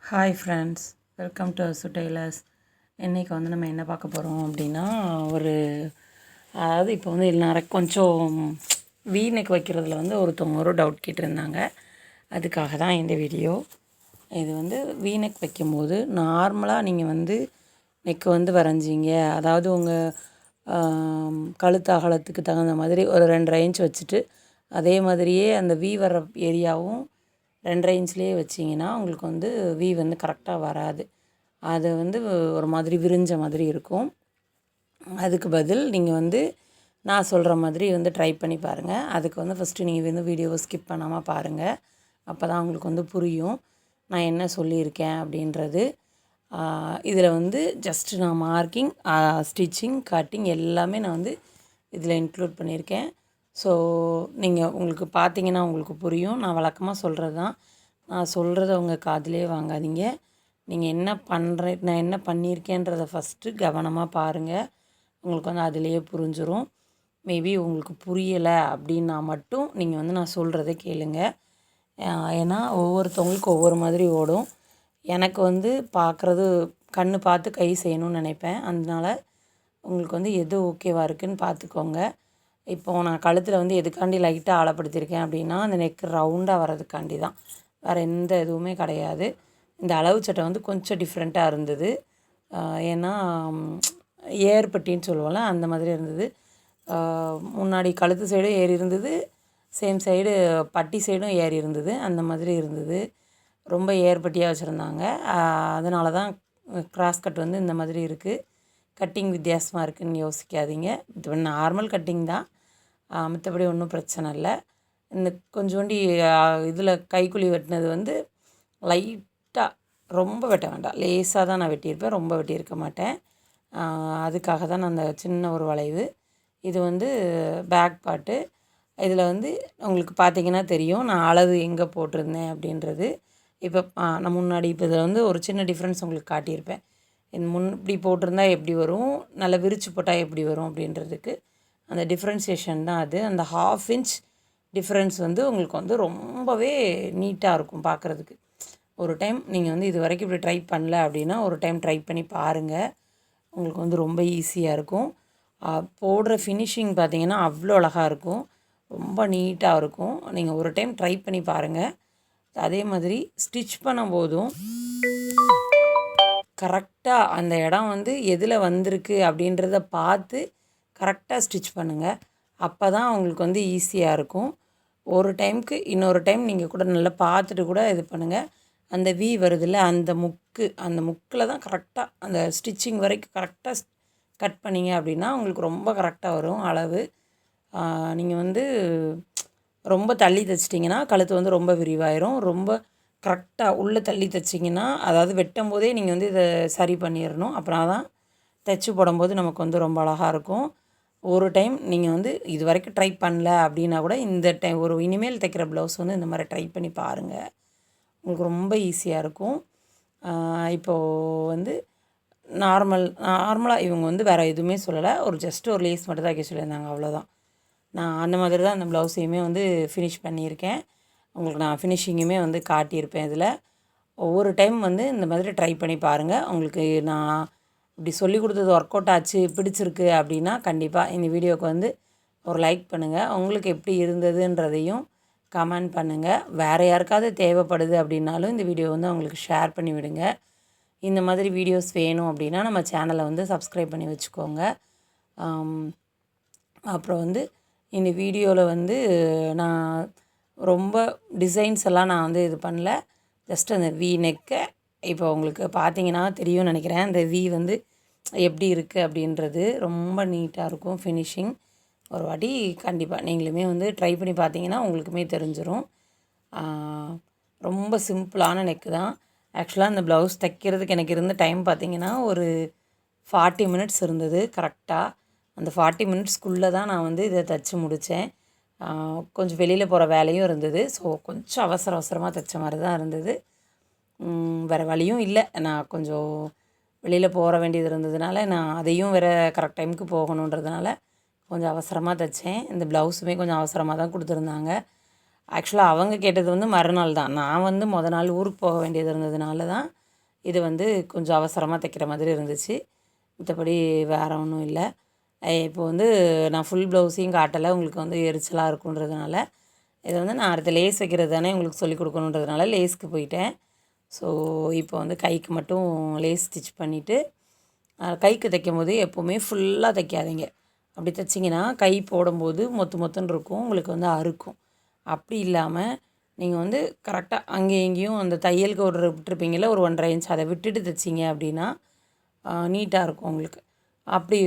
Hi friends, welcome to Asu tailors. இன்றைக்கி வந்து நம்ம என்ன பார்க்க போகிறோம் அப்படின்னா, அதாவது இப்போ வந்து எல்லாரும் கொஞ்சம் நெக் வைக்கிறதுல வந்து ஒருத்தவங்க ஒரு டவுட் கேட்டிருந்தாங்க. அதுக்காக தான் இந்த வீடியோ. இது வந்து நெக் வைக்கும்போது நார்மலாக நீங்கள் வந்து நெக்கு வந்து வரைஞ்சிங்க, அதாவது உங்கள் கழுத்து அகலத்துக்கு தகுந்த மாதிரி ஒரு 2.5 இன்ச் வச்சுட்டு, அதே மாதிரியே அந்த வர ஏரியாவும் 2.5 இன்ச்லேயே வச்சிங்கன்னா உங்களுக்கு வந்து வந்து கரெக்டாக வராது. அது வந்து ஒரு மாதிரி விரிஞ்ச மாதிரி இருக்கும். அதுக்கு பதில் நீங்கள் வந்து நான் சொல்கிற மாதிரி வந்து ட்ரை பண்ணி பாருங்கள். அதுக்கு வந்து ஃபஸ்ட்டு நீங்கள் வந்து வீடியோவை ஸ்கிப் பண்ணாமல் பாருங்கள். அப்போ தான் உங்களுக்கு வந்து புரியும் நான் என்ன சொல்லியிருக்கேன் அப்படின்றது. இதில் வந்து ஜஸ்ட்டு நான் மார்க்கிங், ஸ்டிச்சிங், கட்டிங் எல்லாமே நான் வந்து இதில் இன்க்ளூட் பண்ணியிருக்கேன். ஸோ நீங்கள் உங்களுக்கு பார்த்தீங்கன்னா உங்களுக்கு புரியும். நான் வழக்கமாக சொல்கிறது தான். நான் சொல்கிறத உங்கள் காதிலே வாங்காதீங்க. நீங்கள் நான் என்ன பண்ணியிருக்கேன்றதை ஃபஸ்ட்டு கவனமாக பாருங்கள். உங்களுக்கு வந்து அதிலேயே புரிஞ்சிடும். மேபி உங்களுக்கு புரியலை அப்படின்னா மட்டும் நீங்கள் வந்து நான் சொல்கிறத கேளுங்க. ஏன்னா ஒவ்வொருத்தவங்களுக்கு ஒவ்வொரு மாதிரி ஓடும். எனக்கு வந்து பார்க்குறது கண் பார்த்து கை செய்யணும்னு நினைப்பேன். அதனால உங்களுக்கு வந்து எது ஓகேவாக இருக்குதுன்னு பார்த்துக்கோங்க. இப்போது நான் கழுத்தில் வந்து எதுக்காண்டி லைட்டாக ஆழப்படுத்தியிருக்கேன் அப்படின்னா, அந்த நெக் ரவுண்டாக வர்றதுக்காண்டி தான். வேறு எந்த இதுவுமே கிடையாது. இந்த அளவு சட்டை வந்து கொஞ்சம் டிஃப்ரெண்ட்டாக இருந்தது. ஏன்னா ஏர்பட்டின்னு சொல்லுவோம்ல, அந்த மாதிரி இருந்தது. முன்னாடி கழுத்து சைடும் ஏறி இருந்தது, சேம் சைடு பட்டி சைடும் ஏறி இருந்தது. அந்த மாதிரி இருந்தது. ரொம்ப ஏர்பட்டியாக வச்சுருந்தாங்க. அதனால தான் கிராஸ் கட் வந்து இந்த மாதிரி இருக்குது. கட்டிங் வித்தியாசமாக இருக்குதுன்னு யோசிக்காதீங்க. இது நார்மல் கட்டிங் தான். மற்றபடி ஒன்றும் பிரச்சனை இல்லை. இந்த கொஞ்சோண்டி இதில் கைக்குழி வெட்டினது வந்து லைட்டாக, ரொம்ப வெட்ட வேண்டாம், லேசாக தான் நான் வெட்டியிருப்பேன். ரொம்ப வெட்டியிருக்க மாட்டேன். அதுக்காக தான் நான் அந்த சின்ன ஒரு வளைவு. இது வந்து பேக் பார்ட்டு. இதில் வந்து உங்களுக்கு பார்த்திங்கன்னா தெரியும் நான் அளவு எங்கே போட்டிருந்தேன் அப்படின்றது. இப்போ நான் முன்னாடி இப்போ இதில் வந்து ஒரு சின்ன டிஃப்ரென்ஸ் உங்களுக்கு காட்டியிருப்பேன். இப்படி போட்டிருந்தா எப்படி வரும், நல்லா விரித்து போட்டால் எப்படி வரும் அப்படின்றதுக்கு அந்த டிஃப்ரென்சியேஷன் தான் அது. அந்த 1/2 இன்ச் டிஃப்ரென்ஸ் வந்து உங்களுக்கு வந்து ரொம்பவே நீட்டாக இருக்கும் பார்க்குறதுக்கு. ஒரு டைம் நீங்கள் வந்து இது வரைக்கும் இப்படி ட்ரை பண்ணல அப்படின்னா ஒரு டைம் ட்ரை பண்ணி பாருங்கள். உங்களுக்கு வந்து ரொம்ப ஈஸியாக இருக்கும். போடுற ஃபினிஷிங் பார்த்திங்கன்னா அவ்வளோ அழகாக இருக்கும். ரொம்ப நீட்டாக இருக்கும். நீங்கள் ஒரு டைம் ட்ரை பண்ணி பாருங்கள். அதே மாதிரி ஸ்டிச் பண்ணும்போதும் கரெக்டாக அந்த இடம் வந்து எதில் வந்திருக்கு அப்படின்றத பார்த்து கரெக்டாக ஸ்டிச் பண்ணுங்கள். அப்போ தான் உங்களுக்கு வந்து ஈஸியாக இருக்கும். ஒரு டைமுக்கு இன்னொரு டைம் நீங்கள் கூட நல்லா பார்த்துட்டு கூட இது பண்ணுங்கள். அந்த வருதில்ல, அந்த முக்கில் தான் கரெக்டாக அந்த ஸ்டிச்சிங் வரைக்கும் கரெக்டாக கட் பண்ணிங்க அப்படின்னா உங்களுக்கு ரொம்ப கரெக்டாக வரும் அளவு. நீங்கள் வந்து ரொம்ப தள்ளி தைச்சிட்டிங்கன்னா கழுத்து வந்து ரொம்ப விரிவாயிரும். ரொம்ப கரெக்டாக உள்ளே தள்ளி தைச்சிங்கன்னா, அதாவது வெட்டும் போதே நீங்கள் வந்து இதை சரி பண்ணிடணும். அப்புறம் தான் தைச்சி போடும்போது நமக்கு வந்து ரொம்ப அழகாக இருக்கும். ஒரு டைம் நீங்கள் வந்து இது வரைக்கும் ட்ரை பண்ணல அப்படின்னா கூட இந்த டைம் இனிமேல் தைக்கிற ப்ளவுஸ் வந்து இந்த மாதிரி ட்ரை பண்ணி பாருங்கள். உங்களுக்கு ரொம்ப ஈஸியாக இருக்கும். இப்போது வந்து நார்மலாக இவங்க வந்து வேறு எதுவுமே சொல்லலை. ஜஸ்ட் ஒரு லேஸ் மட்டும் தான் வைக்க சொல்லியிருந்தாங்க, அவ்வளோதான். நான் அந்த மாதிரி தான் அந்த ப்ளவுஸையுமே வந்து ஃபினிஷ் பண்ணியிருக்கேன். உங்களுக்கு நான் ஃபினிஷிங்குமே வந்து காட்டியிருப்பேன் இதில். ஒவ்வொரு டைம் வந்து இந்த மாதிரி ட்ரை பண்ணி பாருங்கள். உங்களுக்கு நான் இப்படி சொல்லி கொடுத்தது ஒர்க் அவுட் ஆச்சு, பிடிச்சிருக்கு அப்படின்னா கண்டிப்பாக இந்த வீடியோவுக்கு வந்து ஒரு லைக் பண்ணுங்கள். உங்களுக்கு எப்படி இருந்ததுன்றதையும் கமெண்ட் பண்ணுங்கள். வேறு யாருக்காவது தேவைப்படுது அப்படின்னாலும் இந்த வீடியோ வந்து அவங்களுக்கு ஷேர் பண்ணி விடுங்க. இந்த மாதிரி வீடியோஸ் வேணும் அப்படின்னா நம்ம சேனலை வந்து சப்ஸ்கிரைப் பண்ணி வச்சுக்கோங்க. அப்புறம் வந்து இந்த வீடியோவில் வந்து நான் ரொம்ப டிசைன்ஸ் எல்லாம் நான் வந்து இது பண்ணல. ஜஸ்ட் அந்த நெக்கை இப்போ உங்களுக்கு பார்த்தீங்கன்னா தெரியும்னு நினைக்கிறேன். அந்த வந்து எப்படி இருக்குது அப்படின்றது ரொம்ப நீட்டாக இருக்கும் ஃபினிஷிங். ஒரு வாட்டி கண்டிப்பாக நீங்களுமே வந்து ட்ரை பண்ணி பார்த்தீங்கன்னா உங்களுக்குமே தெரிஞ்சிடும். ரொம்ப சிம்பிளான நெக்கு தான். ஆக்சுவலாக அந்த ப்ளவுஸ் தைக்கிறதுக்கு எனக்கு இருந்த டைம் பார்த்திங்கன்னா ஒரு 40 மினிட்ஸ் இருந்தது கரெக்டாக. அந்த 40 மினிட்ஸ்க்குள்ளே தான் நான் வந்து இதை தைச்சி முடித்தேன். கொஞ்சம் வெளியில் போகிற வேலையும் இருந்தது. ஸோ கொஞ்சம் அவசரமாக தைச்ச மாதிரி தான் இருந்தது. வேறு வழியும் இல்லை. நான் கொஞ்சம் வெளியில் போக வேண்டியது இருந்ததுனால நான் அதையும் வேறு கரெக்ட் டைமுக்கு போகணுன்றதுனால கொஞ்சம் அவசரமாக தைச்சேன். இந்த ப்ளவுஸுமே கொஞ்சம் அவசரமாக தான் கொடுத்துருந்தாங்க. ஆக்சுவலாக அவங்க கேட்டது வந்து மறுநாள் தான். நான் வந்து நாள் ஊருக்கு போக வேண்டியது இருந்ததுனால தான் இது வந்து கொஞ்சம் அவசரமாக தைக்கிற மாதிரி இருந்துச்சு. மத்தபடி வேறு ஒன்றும் இல்லை. இப்போ வந்து நான் ஃபுல் ப்ளவுஸையும் காட்டலை, உங்களுக்கு வந்து எரிச்சலாக இருக்குன்றதுனால. இதை வந்து நான் அடுத்த லேஸ் வைக்கிறது தானே உங்களுக்கு சொல்லிக் கொடுக்கணுன்றதுனால லேஸ்க்கு போயிட்டேன். ஸோ இப்போ வந்து கைக்கு மட்டும் லேஸ் ஸ்டிச் பண்ணிவிட்டு, கைக்கு தைக்கும்போது எப்போவுமே ஃபுல்லாக தைக்காதீங்க. அப்படி தைச்சிங்கன்னா கை போடும்போது மொத்துன்னு இருக்கும், உங்களுக்கு வந்து அறுக்கும். அப்படி இல்லாமல் நீங்கள் வந்து கரெக்டாக அங்கேயும் இங்கேயும் அந்த தையலுக்கு விட்டுருப்பீங்கள ஒரு 1.5 இன்ச், அதை விட்டுட்டு தைச்சிங்க அப்படின்னா நீட்டாக இருக்கும் உங்களுக்கு. அப்படி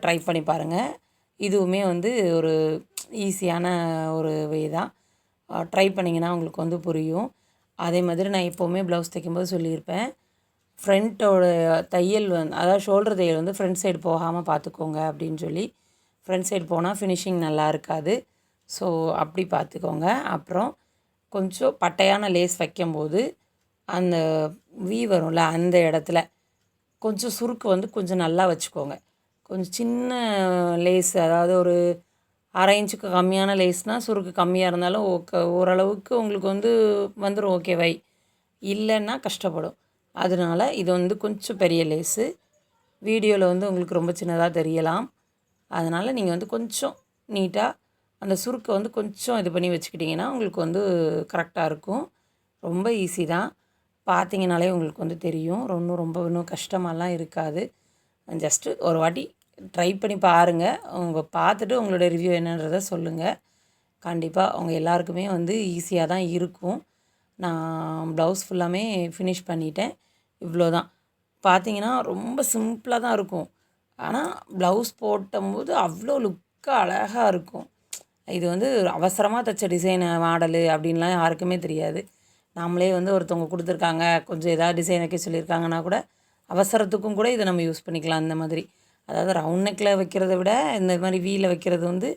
ட்ரை பண்ணி பாருங்கள். இதுவுமே வந்து ஒரு ஈஸியான ஒரு வே தான். ட்ரை பண்ணிங்கன்னா உங்களுக்கு வந்து புரியும். அதே மாதிரி நான் எப்போவுமே ப்ளவுஸ் தைக்கும்போது சொல்லியிருப்பேன், ஃப்ரண்ட்டோட தையல் அதாவது ஷோல்டர் தையல் வந்து ஃப்ரண்ட் சைடு போகாமல் பார்த்துக்கோங்க அப்படின்னு சொல்லி. ஃப்ரண்ட் சைடு போனால் ஃபினிஷிங் நல்லா இருக்காது. ஸோ அப்படி பார்த்துக்கோங்க. அப்புறம் கொஞ்சம் பட்டையான லேஸ் வைக்கும்போது அந்த வரும்ல அந்த இடத்துல கொஞ்சம் சுருக்கு வந்து கொஞ்சம் நல்லா வச்சுக்கோங்க. கொஞ்சம் சின்ன லேஸ், அதாவது ஒரு 1/2 இன்ச்சுக்கு கம்மியான லேஸ்னால் சுருக்கு கம்மியாக இருந்தாலும் ஓரளவுக்கு உங்களுக்கு வந்து வந்துடும் ஓகேவை. இல்லைன்னா கஷ்டப்படும். அதனால இது வந்து கொஞ்சம் பெரிய லேஸு. வீடியோவில் வந்து உங்களுக்கு ரொம்ப சின்னதாக தெரியலாம். அதனால் நீங்கள் வந்து கொஞ்சம் நீட்டாக அந்த சுருக்கை வந்து கொஞ்சம் இது பண்ணி வச்சுக்கிட்டிங்கன்னா உங்களுக்கு வந்து கரெக்டாக இருக்கும். ரொம்ப ஈஸி தான். பார்த்தீங்கனாலே உங்களுக்கு வந்து தெரியும். இன்னும் கஷ்டமாலாம் இருக்காது. ஜஸ்ட்டு ஒரு வாட்டி ட்ரை பண்ணி பாருங்கள். பார்த்துட்டு உங்களோட ரிவ்யூ என்னன்றதை சொல்லுங்கள். கண்டிப்பாக அவங்க எல்லாருக்குமே வந்து ஈஸியாக தான் இருக்கும். நான் ப்ளவுஸ் ஃபுல்லாமே ஃபினிஷ் பண்ணிட்டேன். இவ்வளோ தான். பார்த்தீங்கன்னா ரொம்ப சிம்பிளாக தான் இருக்கும். ஆனால் ப்ளவுஸ் போடும்போது அவ்வளோ லுக்காக அழகாக இருக்கும். இது வந்து அவசரமாக தைச்ச டிசைனு மாடலு அப்படின்லாம் யாருக்குமே தெரியாது. நாமளே வந்து ஒருத்தவங்க கொடுத்துருக்காங்க, கொஞ்சம் ஏதாவது டிசைன் வைக்க சொல்லியிருக்காங்கன்னா கூட அவசரத்துக்கும் கூட இதை நம்ம யூஸ் பண்ணிக்கலாம். இந்த மாதிரி அதாவது ரவுண்ட் நெக்கில் வைக்கிறத விட இந்த மாதிரி வீல வைக்கிறது வந்து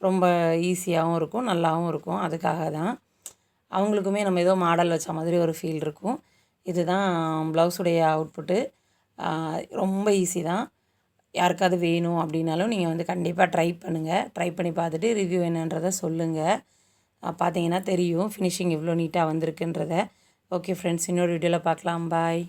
ரொம்ப ஈஸியாகவும் இருக்கும், நல்லாவும் இருக்கும். அதுக்காக தான் அவங்களுக்குமே நம்ம ஏதோ மாடல் வச்ச மாதிரி ஒரு ஃபீல் இருக்கும். இதுதான் ப்ளவுஸுடைய அவுட்புட்டு. ரொம்ப ஈஸி தான். யாருக்காவது வேணும் அப்படின்னாலும் நீங்கள் வந்து கண்டிப்பாக ட்ரை பண்ணுங்கள். ட்ரை பண்ணி பார்த்துட்டு ரிவ்யூ என்னன்றதை சொல்லுங்கள். பார்த்தீங்கன்னா தெரியும் ஃபினிஷிங் எவ்வளோ நீட்டாக வந்திருக்குன்றத. ஓகே ஃப்ரெண்ட்ஸ், இன்னொரு வீடியோவில் பார்க்கலாம். பாய்.